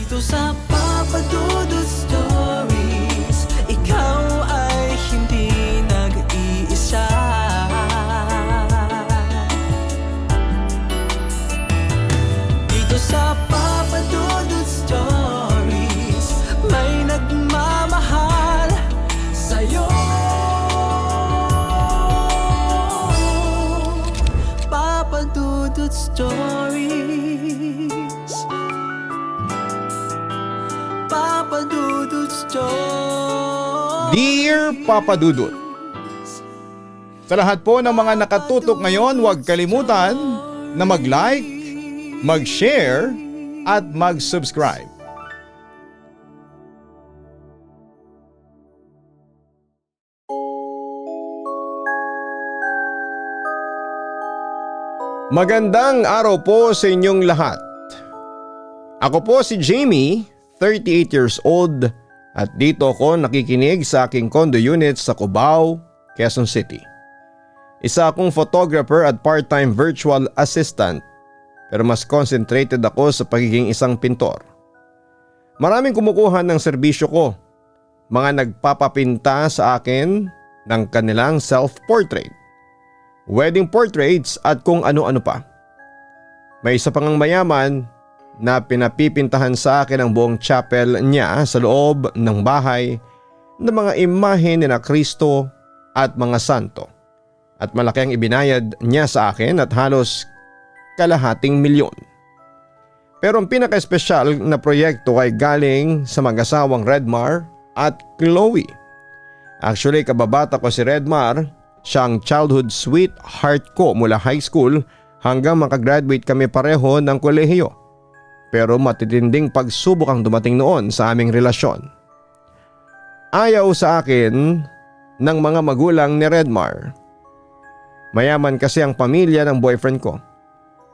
Dito sa Papa Dudut Stories, ikaw ay hindi nag-iisa. Dito sa Papa Dudut Stories, may nagmamahal sa'yo. Papa Dudut Stories, Papa Dudut Stories. Dear Papa Dudut, sa lahat po ng mga nakatutok ngayon, huwag kalimutan na mag-like, mag-share at mag-subscribe. Magandang araw po sa inyong lahat. Ako po si Jamie, 38 years old, at dito ako nakikinig sa aking condo unit sa Cubao, Quezon City. Isa akong photographer at part-time virtual assistant, pero mas concentrated ako sa pagiging isang pintor. Maraming kumukuha ng serbisyo ko, mga nagpapapinta sa akin ng kanilang self-portrait, wedding portraits at kung ano-ano pa. May isa pang mayaman na pinapipintahan sa akin ang buong chapel niya sa loob ng bahay ng mga imahe ni na Kristo at mga santo. At malaki ang ibinayad niya sa akin at halos kalahating milyon. Pero ang pinaka-espesyal na proyekto ay galing sa mag-asawang Redmar at Chloe. Actually, kababata ko si Redmar. Siya ang childhood sweetheart ko mula high school hanggang makagraduate kami pareho ng kolehiyo. Pero matitinding pagsubok ang dumating noon sa aming relasyon. Ayaw sa akin ng mga magulang ni Redmar. Mayaman kasi ang pamilya ng boyfriend ko.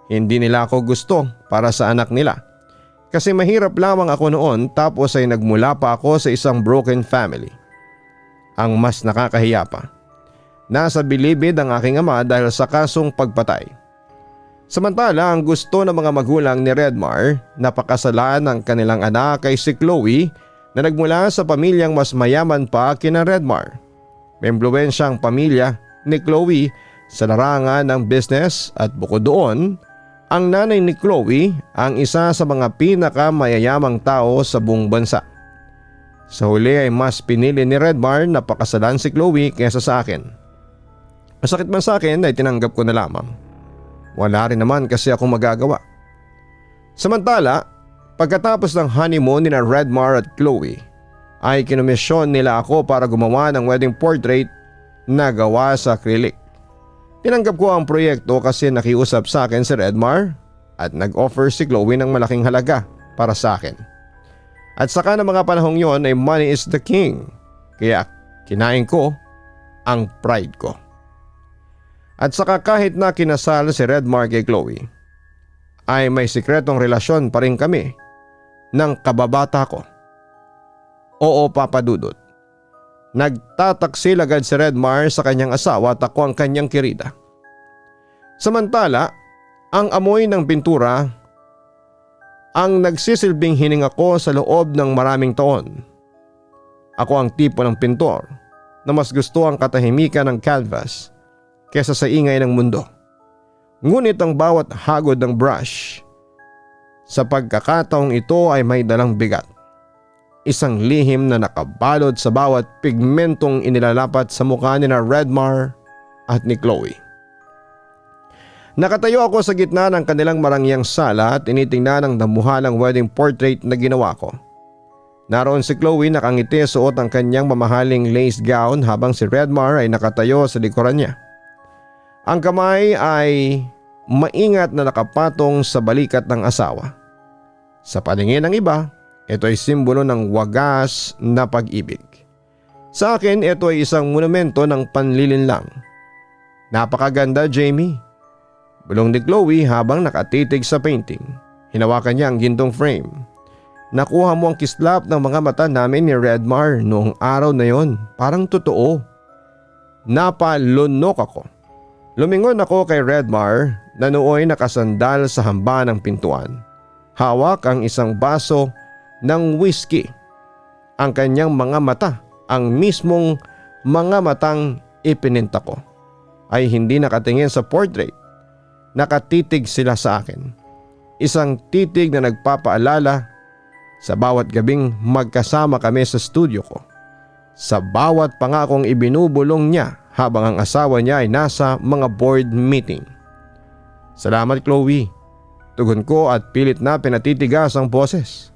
Hindi nila ako gusto para sa anak nila. Kasi mahirap lamang ako noon tapos ay nagmula pa ako sa isang broken family. Ang mas nakakahiya pa, nasa bilibid ang aking ama dahil sa kasong pagpatay. Samantala ang gusto ng mga magulang ni Redmar na pakasalan ng kanilang anak kay si Chloe na nagmula sa pamilyang mas mayaman pa kina Redmar. May impluwensya ang pamilya ni Chloe sa larangan ng business at bukod doon, ang nanay ni Chloe ang isa sa mga pinakamayayamang tao sa buong bansa. Sa huli ay mas pinili ni Redmar na pakasalan si Chloe kaysa sa akin. Masakit man sa akin ay tinanggap ko na lamang. Wala rin naman kasi akong magagawa. Samantala, pagkatapos ng honeymoon ni na Redmar at Chloe, ay kinomisyon nila ako para gumawa ng wedding portrait na gawa sa acrylic. Tinanggap ko ang proyekto kasi nakiusap sa akin si Redmar at nag-offer si Chloe ng malaking halaga para sa akin. At saka ng mga panahong yon ay money is the king, kaya kinain ko ang pride ko. At saka kahit na kinasal si Redmar kay Chloe, ay may sikretong relasyon pa rin kami ng kababata ko. Oo, Papa Dudut. Nagtataksil agad si Redmar sa kanyang asawa at ako ang kanyang kirida. Samantala, ang amoy ng pintura ang nagsisilbing hininga ko sa loob ng maraming taon. Ako ang tipo ng pintor na mas gusto ang katahimikan ng canvas kesa sa ingay ng mundo. Ngunit ang bawat hagod ng brush sa pagkakataong ito ay may dalang bigat. Isang lihim na nakabalot sa bawat pigmentong inilalapat sa mukha ni na Redmar at ni Chloe. Nakatayo ako sa gitna ng kanilang marangyang sala at tinitingnan ang damuhalang wedding portrait na ginawa ko. Naroon si Chloe nakangiti suot ang kanyang mamahaling lace gown habang si Redmar ay nakatayo sa likuran niya. Ang kamay ay maingat na nakapatong sa balikat ng asawa. Sa paningin ng iba, ito ay simbolo ng wagas na pag-ibig. Sa akin, ito ay isang monumento ng panlilinlang. Napakaganda, Jamie. Bulong ni Chloe habang nakatitig sa painting. Hinawakan niya ang gintong frame. Nakuha mo ang kislap ng mga mata namin ni Redmar noong araw na yon. Parang totoo. Napalunok ako. Lumingon ako kay Redmar na nooy nakasandal sa hamba ng pintuan. Hawak ang isang baso ng whiskey. Ang kanyang mga mata, ang mismong mga matang ipininta ko, ay hindi nakatingin sa portrait. Nakatitig sila sa akin. Isang titig na nagpapaalala sa bawat gabing magkasama kami sa studio ko. Sa bawat pangakong ibinubulong niya habang ang asawa niya ay nasa mga board meeting. Salamat, Chloe. Tugon ko at pilit na pinatitigas ang boses.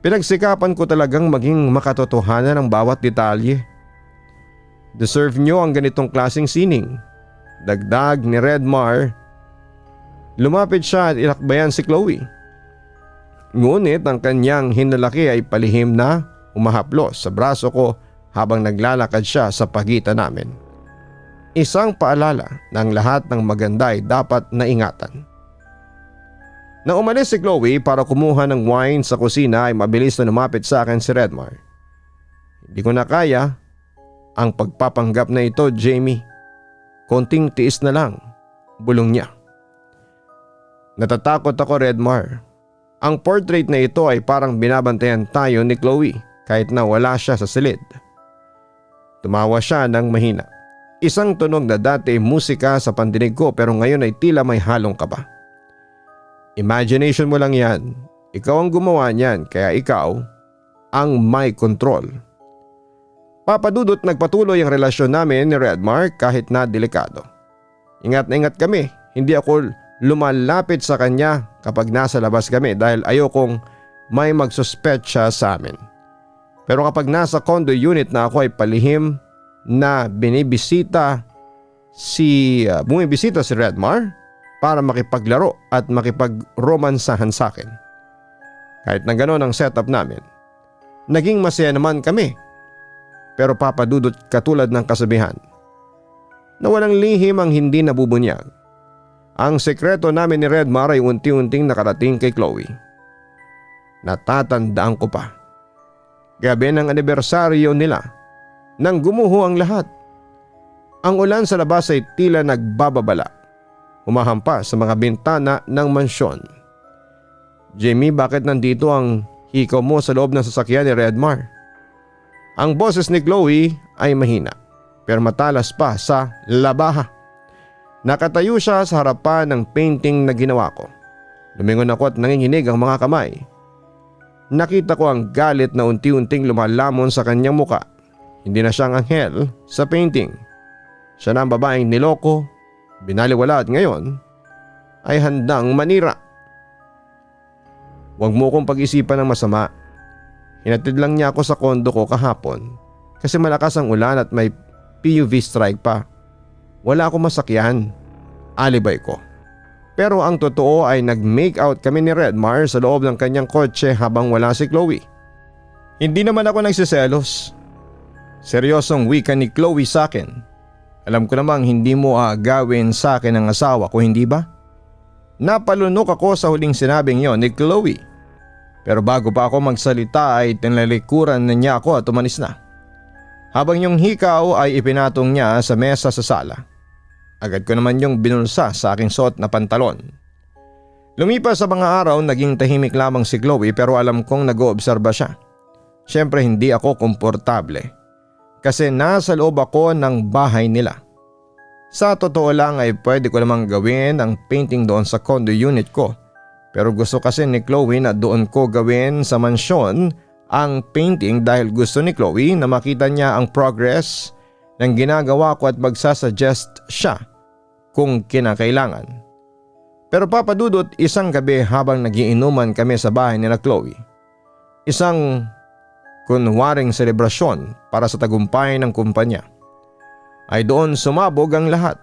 Pinagsikapan ko talagang maging makatotohanan ng bawat detalye. Deserve nyo ang ganitong klaseng sining. Dagdag ni Redmar. Lumapit siya at inakbayan si Chloe. Ngunit ang kanyang hinalaki ay palihim na umahaplos sa braso ko habang naglalakad siya sa pagitan namin. Isang paalala ng lahat ng maganda ay dapat naingatan. Nang umalis si Chloe para kumuha ng wine sa kusina ay mabilis na lumapit sa akin si Redmar. Hindi ko na kaya ang pagpapanggap na ito, Jamie. Konting tiis na lang, bulong niya. Natatakot ako, Redmar. Ang portrait na ito ay parang binabantayan tayo ni Chloe kahit na wala siya sa silid. Tumawa siya ng mahina. Isang tunog na dati musika sa pandinig ko pero ngayon ay tila may halong kaba. Imagination mo lang yan. Ikaw ang gumawa niyan kaya ikaw ang may control. Papadudot nagpatuloy ang relasyon namin ni Redmar kahit na delikado. Ingat na ingat kami. Hindi ako lumalapit sa kanya kapag nasa labas kami dahil ayokong may magsuspetsa sa amin. Pero kapag nasa condo unit na ako ay palihim na bumibisita si Redmar para makipaglaro at makipag-romansahan sa akin. Kahit na gano'n ang setup namin, naging masaya naman kami. Pero papadudot katulad ng kasabihan na walang lihim ang hindi nabubunyag. Ang sekreto namin ni Redmar ay unti-unting nakarating kay Chloe. Natatandaan ko pa. Gabi ng anibersaryo nila nang gumuho ang lahat. Ang ulan sa labas ay tila nagbababala. Humahampas sa mga bintana ng mansyon. Jamie, bakit nandito ang hikaw mo sa loob ng sasakyan ni Redmar? Ang boses ni Chloe ay mahina pero matalas pa sa labaha. Nakatayo siya sa harapan ng painting na ginawa ko. Lumingon ako at nanginginig ang mga kamay. Nakita ko ang galit na unti-unting lumalamon sa kanyang muka. Hindi na siyang anghel sa painting. Siya na ang babaeng niloko, binaliwala at ngayon ay handang manira. Huwag mo kong pag-isipan ng masama. Hinatid lang niya ako sa kondo ko kahapon kasi malakas ang ulan at may PUV strike pa. Wala akong masakyan. Alibay ko. Pero ang totoo ay nag-make out kami ni Redmar sa loob ng kanyang kotse habang wala si Chloe. Hindi naman ako nagsiselos. Seryosong wika ni Chloe sa akin. Alam ko namang hindi mo gawin sa akin ang asawa ko, hindi ba? Napalunok ako sa huling sinabing yon ni Chloe. Pero bago pa ako magsalita ay tinalikuran na niya ako at umanis na. Habang yung hikaw ay ipinatong niya sa mesa sa sala. Agad ko naman yung binulsa sa aking suot na pantalon. Lumipas sa mga araw naging tahimik lamang si Chloe pero alam kong nag-oobserba siya. Siyempre hindi ako komportable. Kasi nasa loob ako ng bahay nila. Sa totoo lang ay pwede ko namang gawin ang painting doon sa condo unit ko. Pero gusto kasi ni Chloe na doon ko gawin sa mansyon ang painting dahil gusto ni Chloe na makita niya ang progress ng ginagawa ko at magsasuggest siya kung kinakailangan. Pero papadudot isang gabi habang nagiinuman kami sa bahay ni Chloe. Isang kunwaring selebrasyon para sa tagumpay ng kumpanya. Ay doon sumabog ang lahat.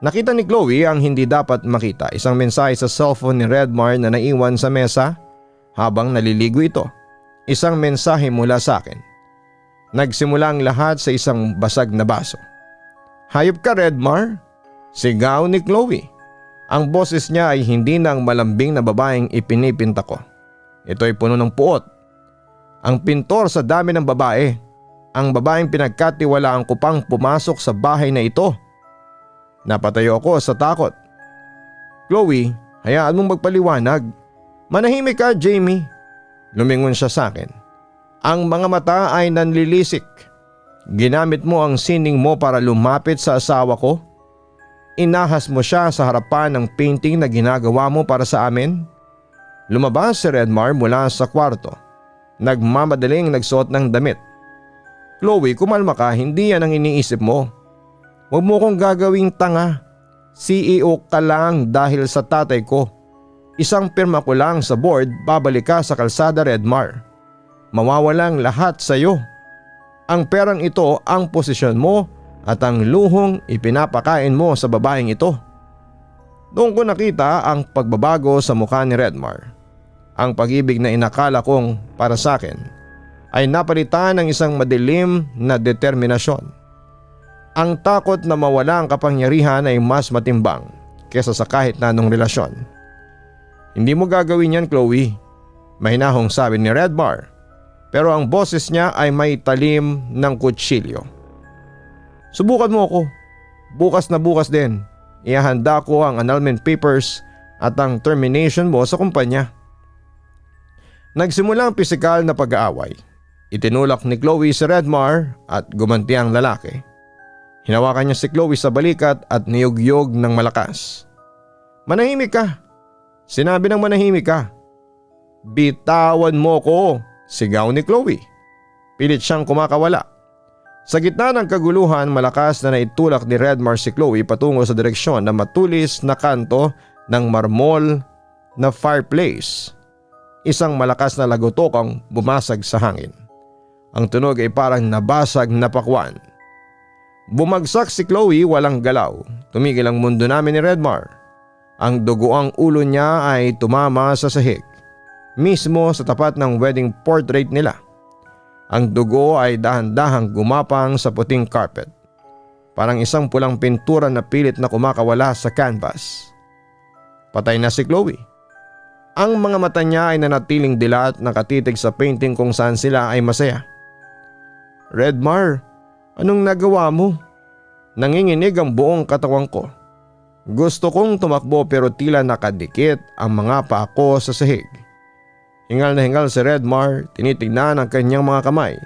Nakita ni Chloe ang hindi dapat makita, isang mensahe sa cellphone ni Redmar na naiwan sa mesa habang naliligo ito. Isang mensahe mula sa akin. Nagsimula ang lahat sa isang basag na baso. Hayop ka, Redmar? Sigaw ni Chloe. Ang boses niya ay hindi na ang malambing na babaeng ipinipinta ko. Ito ay puno ng puot. Ang pintor sa dami ng babae. Ang babaeng pinagkatiwalaan ko pang pumasok sa bahay na ito. Napatayo ako sa takot. Chloe, hayaan mong magpaliwanag. Manahimik ka, Jamie. Lumingon siya sa akin. Ang mga mata ay nanlilisik. Ginamit mo ang sining mo para lumapit sa asawa ko? Inahas mo siya sa harapan ng painting na ginagawa mo para sa amin? Lumabas si Redmar mula sa kwarto. Nagmamadaling nagsuot ng damit. Chloe, kumalma ka, hindi yan ang iniisip mo. Huwag mo kong gagawing tanga. CEO ka lang dahil sa tatay ko. Isang pirma ko lang sa board, babalik ka sa kalsada, Redmar. Mawawalang lahat sa iyo. Ang perang ito ang posisyon mo at ang luhong ipinapakain mo sa babaeng ito. Doon ko nakita ang pagbabago sa mukha ni Redmar. Ang pag-ibig na inakala kong para sa akin ay napalitan ng isang madilim na determinasyon. Ang takot na mawala ang kapangyarihan ay mas matimbang kesa sa kahit na anong relasyon. Hindi mo gagawin yan, Chloe, mahinahong sabi ni Redmar, pero ang boses niya ay may talim ng kutsilyo. Subukan mo ako. Bukas na bukas din. Ihahanda ko ang annulment papers at ang termination mo sa kumpanya. Nagsimula ang pisikal na pag-aaway. Itinulak ni Chloe si Redmar at gumanti ang lalaki. Hinawakan niya si Chloe sa balikat at niyugyog ng malakas. Manahimik ka. Sinabi ng manahimik ka. Bitawan mo ko, sigaw ni Chloe. Pilit siyang kumakawala. Sa gitna ng kaguluhan, malakas na naitulak ni Redmar si Chloe patungo sa direksyon na matulis na kanto ng marmol na fireplace. Isang malakas na lagotok ang bumasag sa hangin. Ang tunog ay parang nabasag na pakwan. Bumagsak si Chloe walang galaw. Tumigil ang mundo namin ni Redmar. Ang dugoang ulo niya ay tumama sa sahig, mismo sa tapat ng wedding portrait nila. Ang dugo ay dahan-dahang gumapang sa puting carpet. Parang isang pulang pintura na pilit na kumakawala sa canvas. Patay na si Chloe. Ang mga mata niya ay nanatiling dilat, nakatitig sa painting kung saan sila ay masaya. Redmar, anong nagawa mo? Nanginginig ang buong katawan ko. Gusto kong tumakbo pero tila nakadikit ang mga paa ko sa sahig. Hingal na hingal si Redmar, tinitignan ang kanyang mga kamay.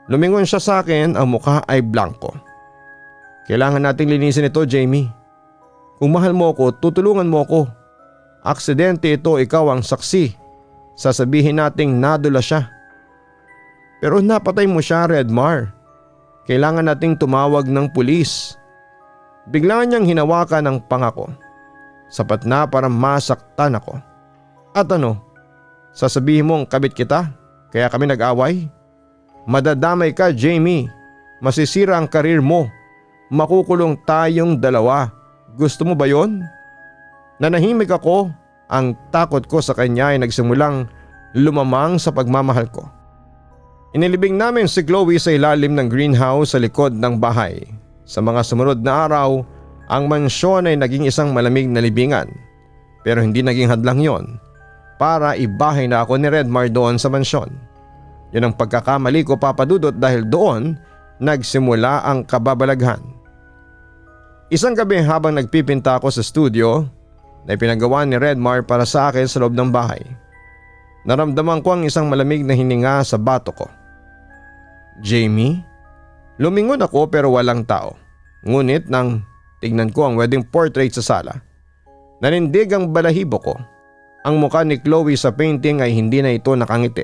Lumingon siya sa akin, ang mukha ay blanko. Kailangan nating linisin ito, Jamie. Kung mahal mo ako, tutulungan mo ako. Aksidente ito, ikaw ang saksi. Sasabihin nating nadula siya. Pero napatay mo siya, Redmar. Kailangan nating tumawag ng pulis. Bigla niyang hinawakan ang pangako. Sapat na para masaktan ako. At ano? Sasabihin mong kabit kita? Kaya kami nag-away? Madadamay ka, Jamie. Masisira ang karir mo. Makukulong tayong dalawa. Gusto mo ba yon? Nanahimik ako. Ang takot ko sa kanya ay nagsimulang lumamang sa pagmamahal ko. Inilibing namin si Chloe sa ilalim ng greenhouse sa likod ng bahay. Sa mga sumunod na araw, ang mansyon ay naging isang malamig na libingan. Pero hindi naging hadlang yon para ibahay na ako ni Redmar doon sa mansyon. Yun ang pagkakamali ko, Papa Dudut, dahil doon nagsimula ang kababalaghan. Isang gabi habang nagpipinta ako sa studio na ipinagawa ni Redmar para sa akin sa loob ng bahay, naramdaman ko ang isang malamig na hininga sa bato ko. Jamie? Lumingon ako pero walang tao. Ngunit nang tignan ko ang wedding portrait sa sala, nanindig ang balahibo ko. Ang mukha ni Chloe sa painting ay hindi na ito nakangiti.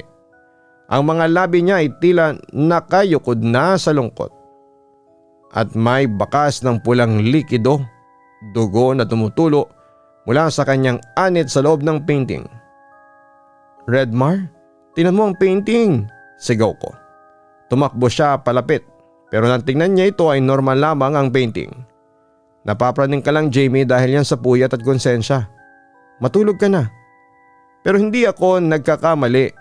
Ang mga labi niya ay tila nakayukod na sa lungkot. At may bakas ng pulang likido, dugo na tumutulo mula sa kanyang anit sa loob ng painting. Redmar, tingnan mo ang painting, sigaw ko. Tumakbo siya palapit, pero nang tingnan niya ito ay normal lamang ang painting. Napapraning ka lang, Jamie, dahil yan sa puyat at konsensya. Matulog ka na. Pero hindi ako nagkakamali.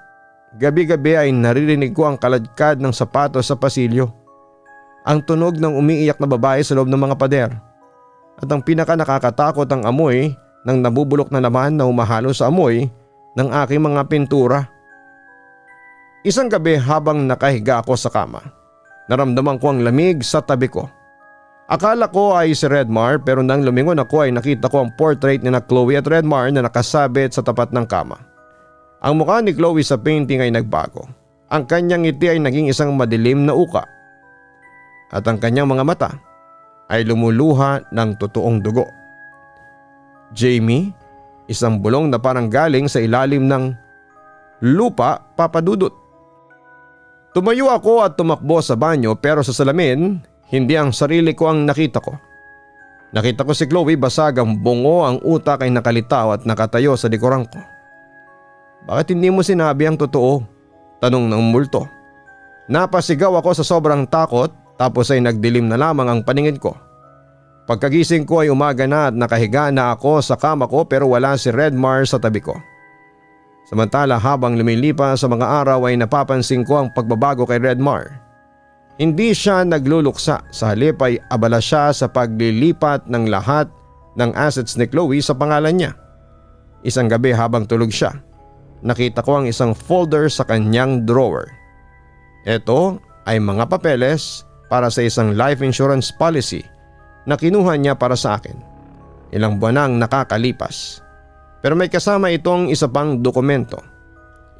Gabi-gabi ay naririnig ko ang kaladkad ng sapatos sa pasilyo. Ang tunog ng umiiyak na babae sa loob ng mga pader. At ang pinaka nakakatakot ang amoy ng nabubulok na laman na umahalo sa amoy ng aking mga pintura. Isang gabi habang nakahiga ako sa kama, naramdaman ko ang lamig sa tabi ko. Akala ko ay si Redmar, pero nang lumingon ako ay nakita ko ang portrait ni na Chloe at Redmar na nakasabit sa tapat ng kama. Ang mukha ni Chloe sa painting ay nagbago. Ang kanyang ngiti ay naging isang madilim na uka. At ang kanyang mga mata ay lumuluha ng totoong dugo. Jamie, isang bulong na parang galing sa ilalim ng lupa, Papa Dudut. Tumayo ako at tumakbo sa banyo pero sa salamin, hindi ang sarili ko ang nakita ko. Nakita ko si Chloe basag ang bungo, ang utak ay nakalitaw at nakatayo sa likuran ko. Bakit hindi mo sinabi ang totoo? Tanong ng multo. Napasigaw ako sa sobrang takot tapos ay nagdilim na lamang ang paningin ko. Pagkagising ko ay umaga na at nakahiga na ako sa kama ko pero wala si Redmar sa tabi ko. Samantala habang lumilipas sa mga araw ay napapansin ko ang pagbabago kay Redmar. Hindi siya nagluluksa, sa halip ay abala siya sa paglilipat ng lahat ng assets ni Chloe sa pangalan niya. Isang gabi habang tulog siya, nakita ko ang isang folder sa kanyang drawer. Ito ay mga papeles para sa isang life insurance policy na kinuha niya para sa akin. Ilang buwan nang nakakalipas. Pero may kasama itong isa pang dokumento.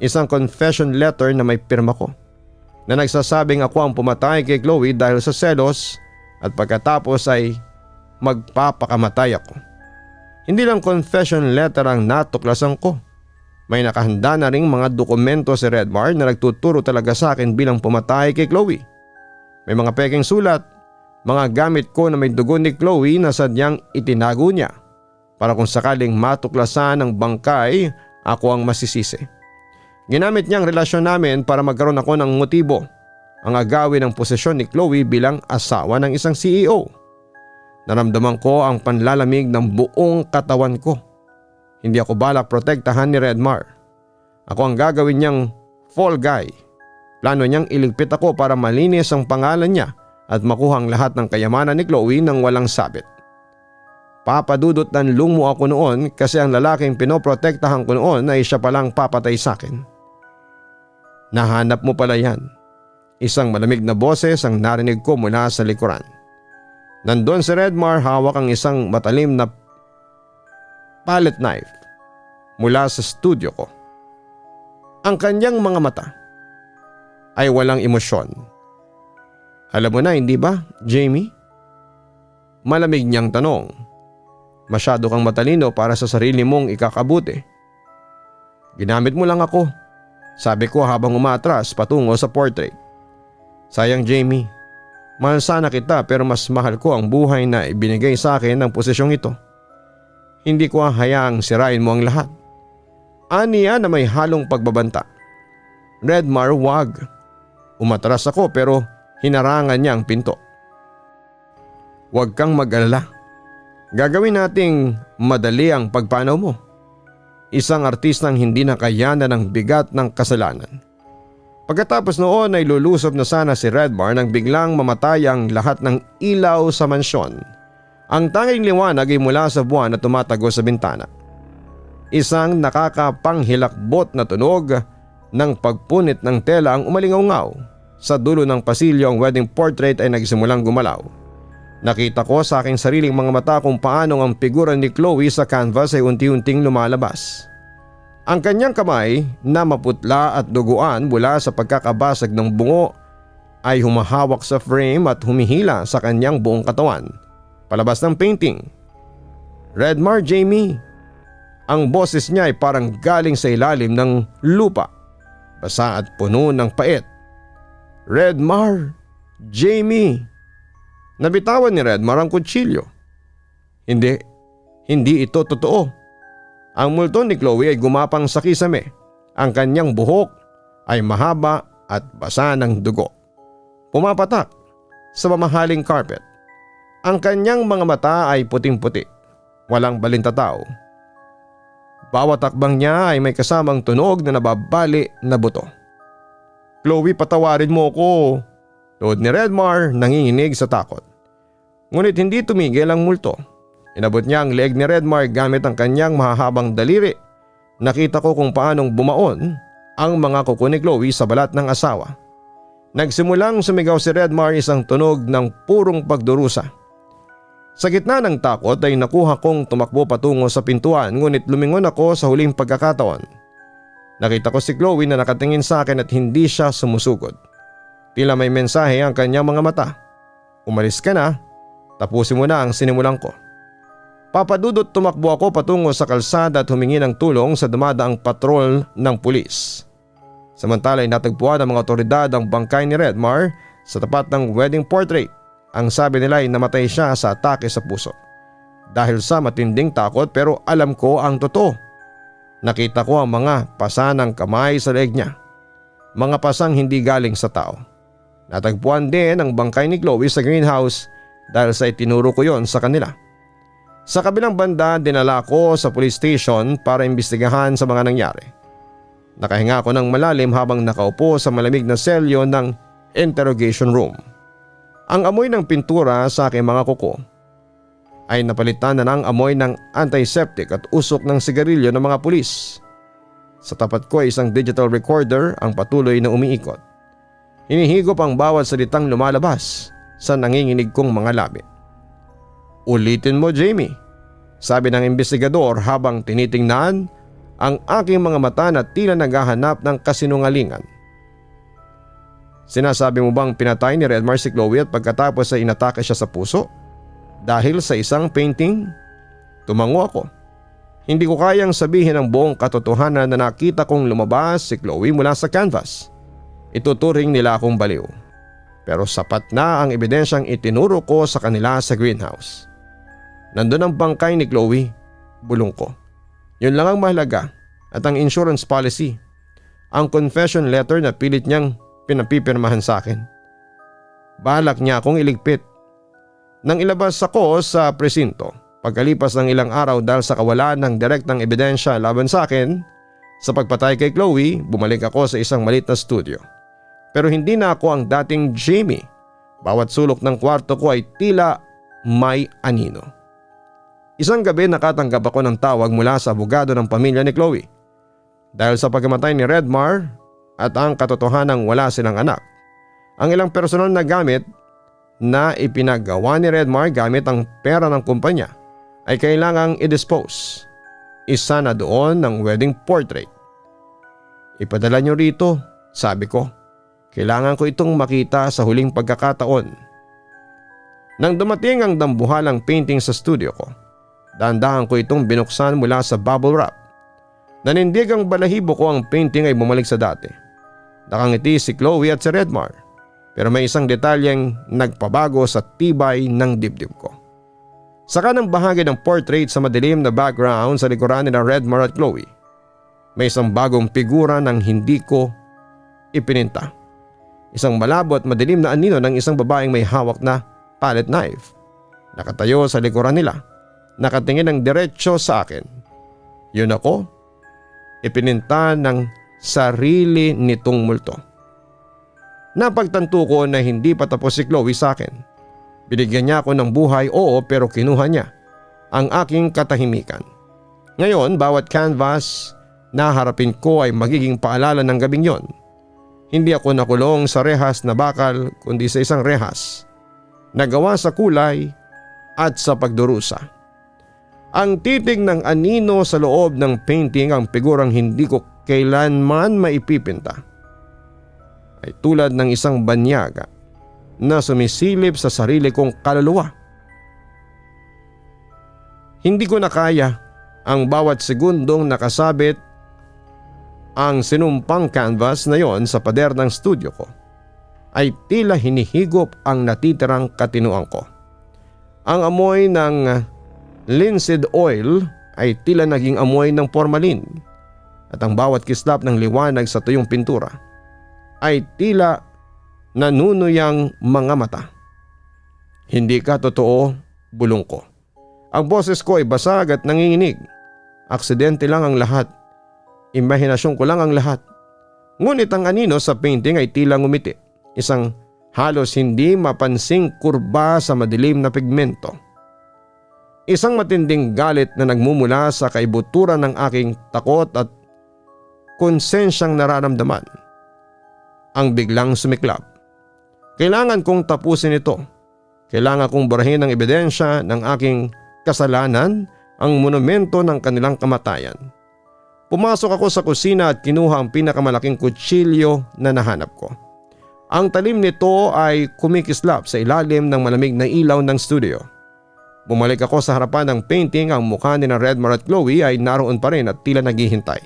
Isang confession letter na may pirma ko, na nagsasabing ako ang pumatay kay Chloe dahil sa selos at pagkatapos ay magpapakamatay ako. Hindi lang confession letter ang natuklasan ko. May nakahanda na ring mga dokumento si Redmar na nagtuturo talaga sa akin bilang pumatay kay Chloe. May mga peking sulat, mga gamit ko na may dugo ni Chloe na sadyang itinago niya para kung sakaling matuklasan ng bangkay, ako ang masisisi. Ginamit niya ang relasyon namin para magkaroon ako ng motibo, ang agawin ng posisyon ni Chloe bilang asawa ng isang CEO. Naramdaman ko ang panlalamig ng buong katawan ko. Hindi ako balak protektahan ni Redmar. Ako ang gagawin niyang fall guy. Plano niyang iligpit ako para malinis ang pangalan niya at makuha ang lahat ng kayamanan ni Chloe nang walang sabit. Papadudot ng lumo ako noon kasi ang lalaking pinoprotektahan ko noon ay siya palang papatay sa akin. Nahanap mo pala yan. Isang malamig na boses ang narinig ko mula sa likuran. Nandun si Redmar, hawak ang isang matalim na palette knife mula sa studio ko. Ang kanyang mga mata ay walang emosyon. Alam mo na, hindi ba, Jamie? Malamig niyang tanong. Masyado kang matalino para sa sarili mong ikakabuti. Ginamit mo lang ako, sabi ko habang umatras patungo sa portrait. Sayang Jamie, mahal sana kita pero mas mahal ko ang buhay na ibinigay sa akin ng posisyong ito. Hindi ko hayaang sirain mo ang lahat. Aniya na may halong pagbabanta. Redmar, wag. Umatras ako pero hinarangan niya ang pinto. Huwag kang mag-alala. Gagawin nating madali ang pagpanaw mo. Isang artistang hindi nakayanan ng bigat ng kasalanan. Pagkatapos noon ay lulusob na sana si Redmar nang biglang mamatay ang lahat ng ilaw sa mansyon. Ang tanging liwanag ay mula sa buwan na tumatago sa bintana. Isang nakakapanghilakbot na tunog ng pagpunit ng tela ang umalingaw-ngaw. Sa dulo ng pasilyo ang wedding portrait ay nagsimulang gumalaw. Nakita ko sa aking sariling mga mata kung paano ang figura ni Chloe sa canvas ay unti-unting lumalabas. Ang kanyang kamay na maputla at duguan mula sa pagkakabasag ng bungo ay humahawak sa frame at humihila sa kanyang buong katawan, palabas ng painting. Redmar, Jamie. Ang boses niya ay parang galing sa ilalim ng lupa, basa at puno ng pait. Redmar, Jamie. Nabitawan ni Redmar ang kutsilyo. Hindi ito totoo. Ang multo ni Chloe ay gumapang sa kisame. Ang kanyang buhok ay mahaba at basa ng dugo. Pumapatak sa mamahaling carpet. Ang kanyang mga mata ay puting-puti. Walang balintataw. Bawat takbang niya ay may kasamang tunog na nababali na buto. Chloe, patawarin mo ko. Tuod ni Redmar, nanginginig sa takot. Ngunit hindi tumigil ang multo. Inabot niya ang leeg ni Redmar gamit ang kanyang mahahabang daliri. Nakita ko kung paanong bumaon ang mga kuko ni Chloe sa balat ng asawa. Nagsimulang sumigaw si Redmar, isang tunog ng purong pagdurusa. Sa gitna ng takot ay nakuha kong tumakbo patungo sa pintuan, ngunit lumingon ako sa huling pagkakataon. Nakita ko si Chloe na nakatingin sa akin at hindi siya sumusugod. Tila may mensahe ang kanyang mga mata. Umalis ka na, tapusin mo na ang sinimulan ko. Papadudot tumakbo ako patungo sa kalsada at humingi ng tulong sa dumadaang patrol ng pulis. Samantala ay natagpuan ng mga otoridad ang bangkay ni Redmar sa tapat ng wedding portrait. Ang sabi nila ay namatay siya sa atake sa puso. Dahil sa matinding takot, pero alam ko ang totoo. Nakita ko ang mga pasa ng kamay sa leeg niya. Mga pasang hindi galing sa tao. Natagpuan din ang bangkay ni Chloe sa greenhouse dahil sa itinuro ko yon sa kanila. Sa kabilang banda, dinala ko sa police station para imbestigahan sa mga nangyari. Nakahinga ako ng malalim habang nakaupo sa malamig na selyo ng interrogation room. Ang amoy ng pintura sa aking mga kuko ay napalitan na ng amoy ng antiseptic at usok ng sigarilyo ng mga pulis. Sa tapat ko ay isang digital recorder ang patuloy na umiikot. Hinihigop ang bawat salitang lumalabas sa nanginginig kong mga labi. Ulitin mo, Jamie, sabi ng investigador habang tinitingnan ang aking mga mata na tila naghahanap ng kasinungalingan. Sinasabi mo bang pinatay ni Redmar si Chloe at pagkatapos ay inatake siya sa puso? Dahil sa isang painting? Tumango ako. Hindi ko kayang sabihin ang buong katotohanan na nakita kong lumabas si Chloe mula sa canvas. Ituturing nila akong baliw. Pero sapat na ang ebidensyang itinuro ko sa kanila sa greenhouse. Nandun ang bangkay ni Chloe, bulong ko. Yun lang ang mahalaga at ang insurance policy. Ang confession letter na pilit niyang pinapipirmahan sa akin. Balak niya akong iligpit. Nang ilabas ako sa presinto, pagkalipas ng ilang araw dahil sa kawalan ng direktang ebidensya laban sa akin, sa pagpatay kay Chloe, bumalik ako sa isang maliit na studio. Pero hindi na ako ang dating Jamie. Bawat sulok ng kwarto ko ay tila may anino. Isang gabi nakatanggap ako ng tawag mula sa abogado ng pamilya ni Chloe. Dahil sa pagkamatay ni Redmar at ang katotohanang wala silang anak, ang ilang personal na gamit na ipinagawa ni Redmar gamit ang pera ng kumpanya ay kailangang i-dispose. Isa na doon ng wedding portrait. Ipadala niyo rito, sabi ko. Kailangan ko itong makita sa huling pagkakataon. Nang dumating ang dambuhalang painting sa studio ko, dahan-dahan ko itong binuksan mula sa bubble wrap. Nanindig ang balahibo ko, ang painting ay bumalik sa dati. Nakangiti si Chloe at si Redmar, pero may isang detalyeng nagpabago sa tibay ng dibdib ko. Sa kanang bahagi ng portrait sa madilim na background sa likuran ni Redmar at Chloe, may isang bagong figura ng hindi ko ipininta. Isang malabo at madilim na anino ng isang babaeng may hawak na palette knife. Nakatayo sa likuran nila, nakatingin ng diretsyo sa akin. Yun ako, ipininta ng sarili nitong multo. Napagtanto ko na hindi pa tapos si Chloe sa akin. Binigyan niya ako ng buhay, oo, pero kinuha niya ang aking katahimikan. Ngayon, bawat canvas na harapin ko ay magiging paalala ng gabing yon. Hindi ako nakulong sa rehas na bakal, kundi sa isang rehas na gawa sa kulay at sa pagdurusa. Ang titig ng anino sa loob ng painting, ang figurang hindi ko kailanman maipipinta, ay tulad ng isang banyaga na sumisilip sa sarili kong kaluluwa. Hindi ko na kaya ang bawat segundong nakasabit ang sinumpang canvas na yon sa pader ng studio ko ay tila hinihigop ang natitirang katinuan ko. Ang amoy ng linseed oil ay tila naging amoy ng formalin at ang bawat kislap ng liwanag sa tuyong pintura ay tila nanunuyang mga mata. Hindi ka totoo, bulong ko. Ang boses ko ay basag at nanginginig. Aksidente lang ang lahat. Imahinasyon ko lang ang lahat. Ngunit ang anino sa painting ay tila ngumiti. Isang halos hindi mapansing kurba sa madilim na pigmento. Isang matinding galit na nagmumula sa kaibuturan ng aking takot at konsensyang nararamdaman ang biglang sumiklab. Kailangan kong tapusin ito. Kailangan kong burahin ang ebidensya ng aking kasalanan, ang monumento ng kanilang kamatayan. Pumasok ako sa kusina at kinuha ang pinakamalaking kutsilyo na nahanap ko. Ang talim nito ay kumikislap sa ilalim ng malamig na ilaw ng studio. Bumalik ako sa harapan ng painting, ang mukha ni na Redmar at Chloe ay naroon pa rin at tila naghihintay.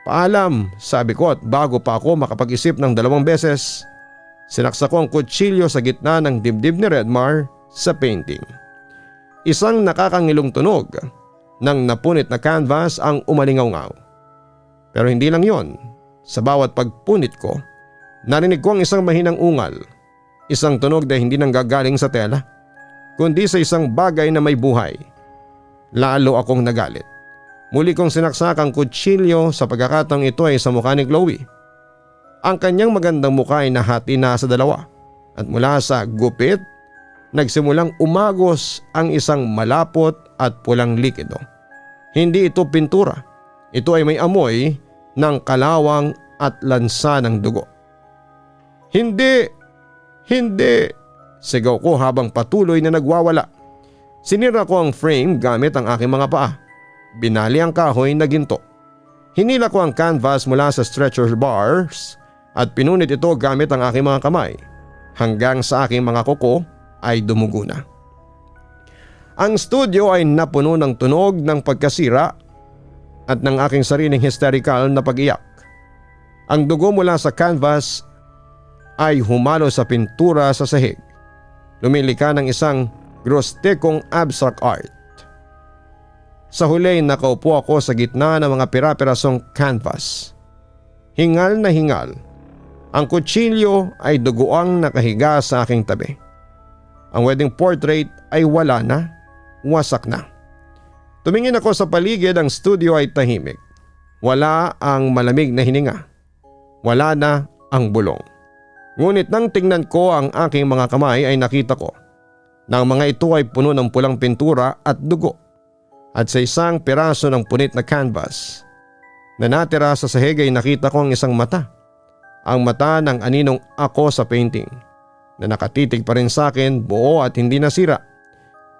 "Paalam," sabi ko at bago pa ako makapag-isip ng 2 beses, sinaksa ko ang kutsilyo sa gitna ng dibdib ni Redmar sa painting. Isang nakakangilong tunog ng napunit na canvas ang umalingaw-ngaw. Pero hindi lang yon, sa bawat pagpunit ko, narinig ko ang isang mahinang ungal, isang tunog na hindi nanggagaling sa tela, kundi sa isang bagay na may buhay. Lalo akong nagalit. Muli kong sinaksak ang kutsilyo, sa pagkakataong ito ay sa mukha ni Chloe. Ang kanyang magandang mukha ay nahati na sa 2 at mula sa gupit, nagsimulang umagos ang isang malapot at pulang likido. Hindi ito pintura. Ito ay may amoy ng kalawang at lansa ng dugo. "Hindi! Hindi!" sigaw ko habang patuloy na nagwawala. Sinira ko ang frame gamit ang aking mga paa. Binali ang kahoy na ginto. Hinila ko ang canvas mula sa stretcher bars at pinunit ito gamit ang aking mga kamay hanggang sa aking mga kuko ay dumugo na. Ang studio ay napuno ng tunog ng pagkasira at ng aking sariling hysterical na pag-iyak. Ang dugo mula sa canvas ay humalo sa pintura sa sahig. Lumilika ng isang grostekong abstract art. Sa huli, nakaupo ako sa gitna ng mga pira-pirasong canvas. Hingal na hingal. Ang kutsilyo ay dugoang nakahiga sa aking tabi. Ang wedding portrait ay wala na, wasak na. Tumingin ako sa paligid, ang studio ay tahimik. Wala ang malamig na hininga. Wala na ang bulong. Ngunit nang tingnan ko ang aking mga kamay ay nakita ko na ang mga ito ay puno ng pulang pintura at dugo. At sa isang piraso ng punit na canvas na natira sa sahig ay nakita ko ang isang mata. Ang mata ng aninong ako sa painting na nakatitig pa rin sa akin, buo at hindi nasira.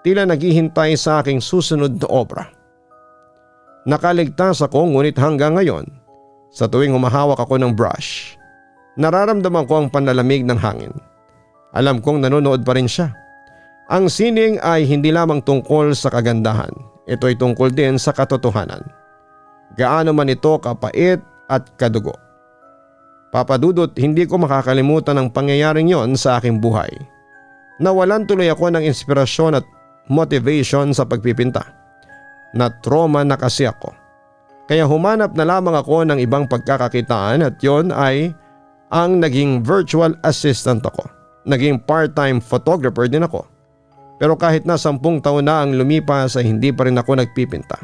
Tila naghihintay sa aking susunod na obra. Nakaligtas ako, ngunit hanggang ngayon, sa tuwing humahawak ako ng brush, nararamdaman ko ang panlalamig ng hangin. Alam kong nanonood pa rin siya. Ang sining ay hindi lamang tungkol sa kagandahan. Ito ay tungkol din sa katotohanan. Gaano man ito kapait at kadugo. Papadudot, hindi ko makakalimutan ang pangyayaring yon sa aking buhay. Nawalan tuloy ako ng inspirasyon at motivation sa pagpipinta. Na-trauma na kasi ako. Kaya humanap na lamang ako ng ibang pagkakakitaan at yon ay ang naging virtual assistant ako. Naging part-time photographer din ako. Pero kahit na 10 taon na ang lumipas ay hindi pa rin ako nagpipinta.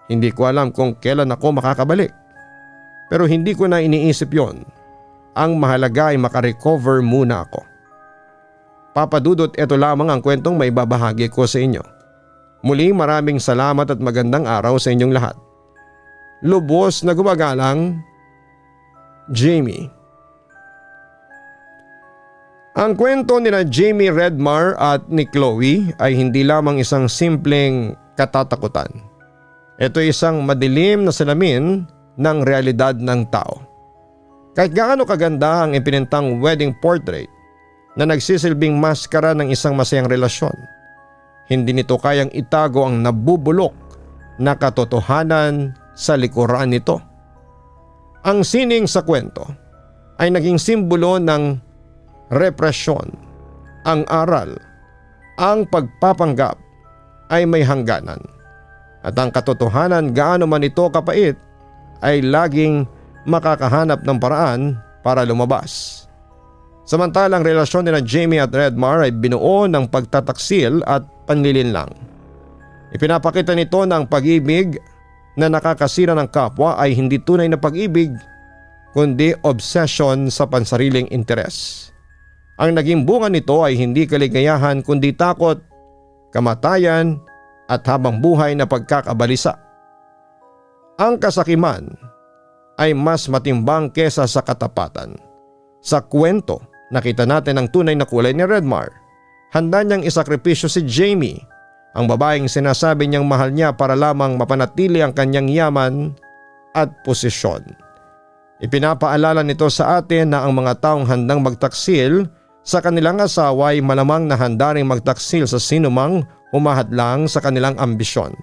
Hindi ko alam kung kailan ako makakabalik. Pero hindi ko na iniisip yon. Ang mahalaga ay makarecover muna ako. Papadudot, ito lamang ang kwentong may babahagi ko sa inyo. Muli, maraming salamat at magandang araw sa inyong lahat. Lubos na gumagalang, Jamie. Ang kwento nila Jamie Redmar at ni Chloe ay hindi lamang isang simpleng katatakutan. Ito ay isang madilim na salamin ng realidad ng tao. Kahit gaano kaganda ang ipinintang wedding portrait na nagsisilbing maskara ng isang masayang relasyon, hindi nito kayang itago ang nabubulok na katotohanan sa likuran nito. Ang sining sa kwento ay naging simbolo ng represyon. Ang aral, ang pagpapanggap ay may hangganan. At ang katotohanan, gaano man ito kapait, ay laging makakahanap ng paraan para lumabas. Samantalang relasyon nila Jamie at Redmar ay binuo ng pagtataksil at panlilinlang. Ipinapakita nito na ang pag-ibig na nakakasira ng kapwa ay hindi tunay na pag-ibig, kundi obsession sa pansariling interes. Ang naging bunga nito ay hindi kaligayahan kundi takot, kamatayan at habang buhay na pagkakabalisa. Ang kasakiman ay mas matimbang kesa sa katapatan. Sa kwento, nakita natin ang tunay na kulay ni Redmar. Handa niyang isakripisyo si Jamie Ang babaeng sinasabi niyang mahal niya para lamang mapanatili ang kanyang yaman at posisyon. Ipinapaalala nito sa atin na ang mga taong handang magtaksil sa kanilang asawa ay malamang na handa ring magtaksil sa sinumang humahadlang sa kanilang ambisyon.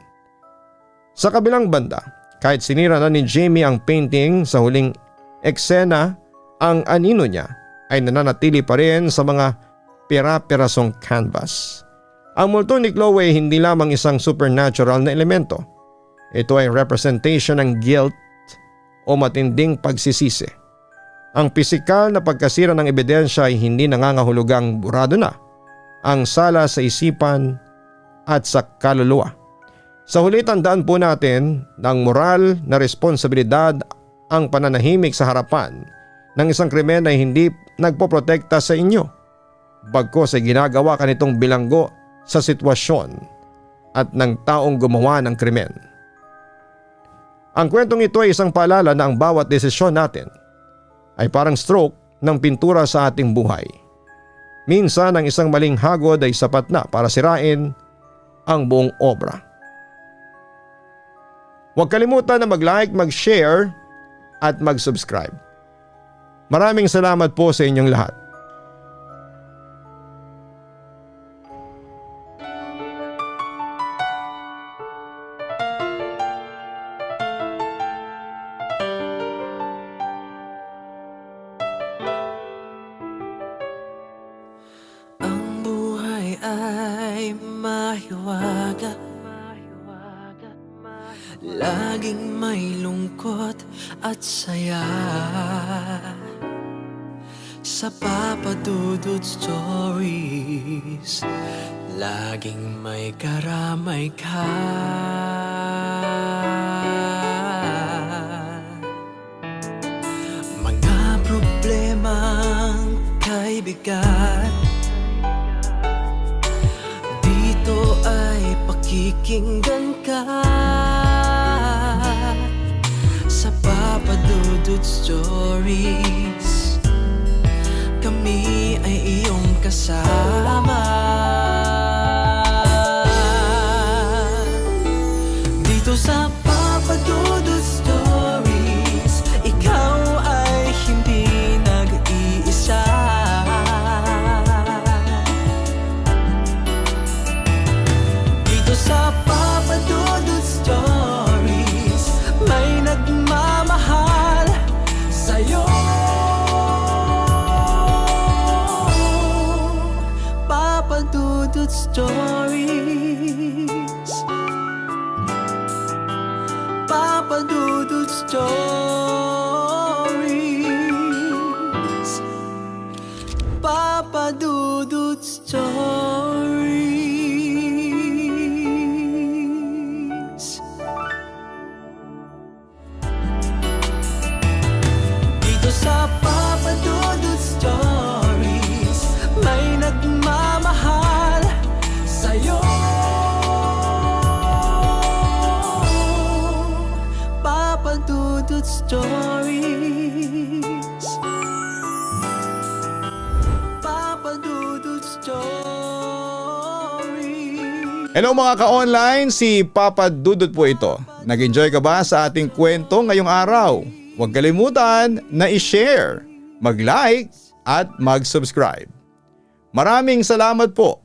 Sa kabilang banda, kahit sinira na ni Jamie ang painting sa huling eksena, ang anino niya ay nananatili pa rin sa mga pira-pirasong canvas. Ang multo ni Chloe ay hindi lamang isang supernatural na elemento. Ito ay representation ng guilt o matinding pagsisisi. Ang pisikal na pagkasira ng ebidensya ay hindi nangangahulugang burado na ang sala sa isipan at sa kaluluwa. Sa huli, tandaan po natin na ang moral na responsibilidad ang pananahimik sa harapan ng isang krimen ay hindi nagpoprotekta sa inyo. Bagkus ay ginagawa ka nitong bilanggo sa sitwasyon at ng taong gumawa ng krimen. Ang kwentong ito ay isang paalala na ang bawat desisyon natin ay parang stroke ng pintura sa ating buhay. Minsan ang isang maling hagod ay sapat na para sirain ang buong obra. Huwag kalimutan na mag-like, mag-share at mag-subscribe. Maraming salamat po sa inyong lahat. Ang buhay ay mahiwaga, laging may lungkot at saya. Sa Papa Dudut Stories, laging may karamay ka. Mga problemang kay bigat, dito ay pakikinggan ka. Sa Papa Dudut Stories, kami ay iyong kasama. Dito sa Papa Dudut Stories, ikaw ay hindi nag-iisa. Dito sa Papa Dudut Stories, may nagmamahal sa'yo. Papa Dudut Stories, Papa Dudut Stories, Papa Dudut Stories. Dito sa Papa Dudut Stories, may nagmamahal sa'yo. Papa Dudut Stories, Papa Dudut Stories. Hello mga ka-online, si Papa Dudut po ito. Nag-enjoy ka ba sa ating kwento ngayong araw? Huwag kalimutan na i-share, mag-like at mag-subscribe. Maraming salamat po.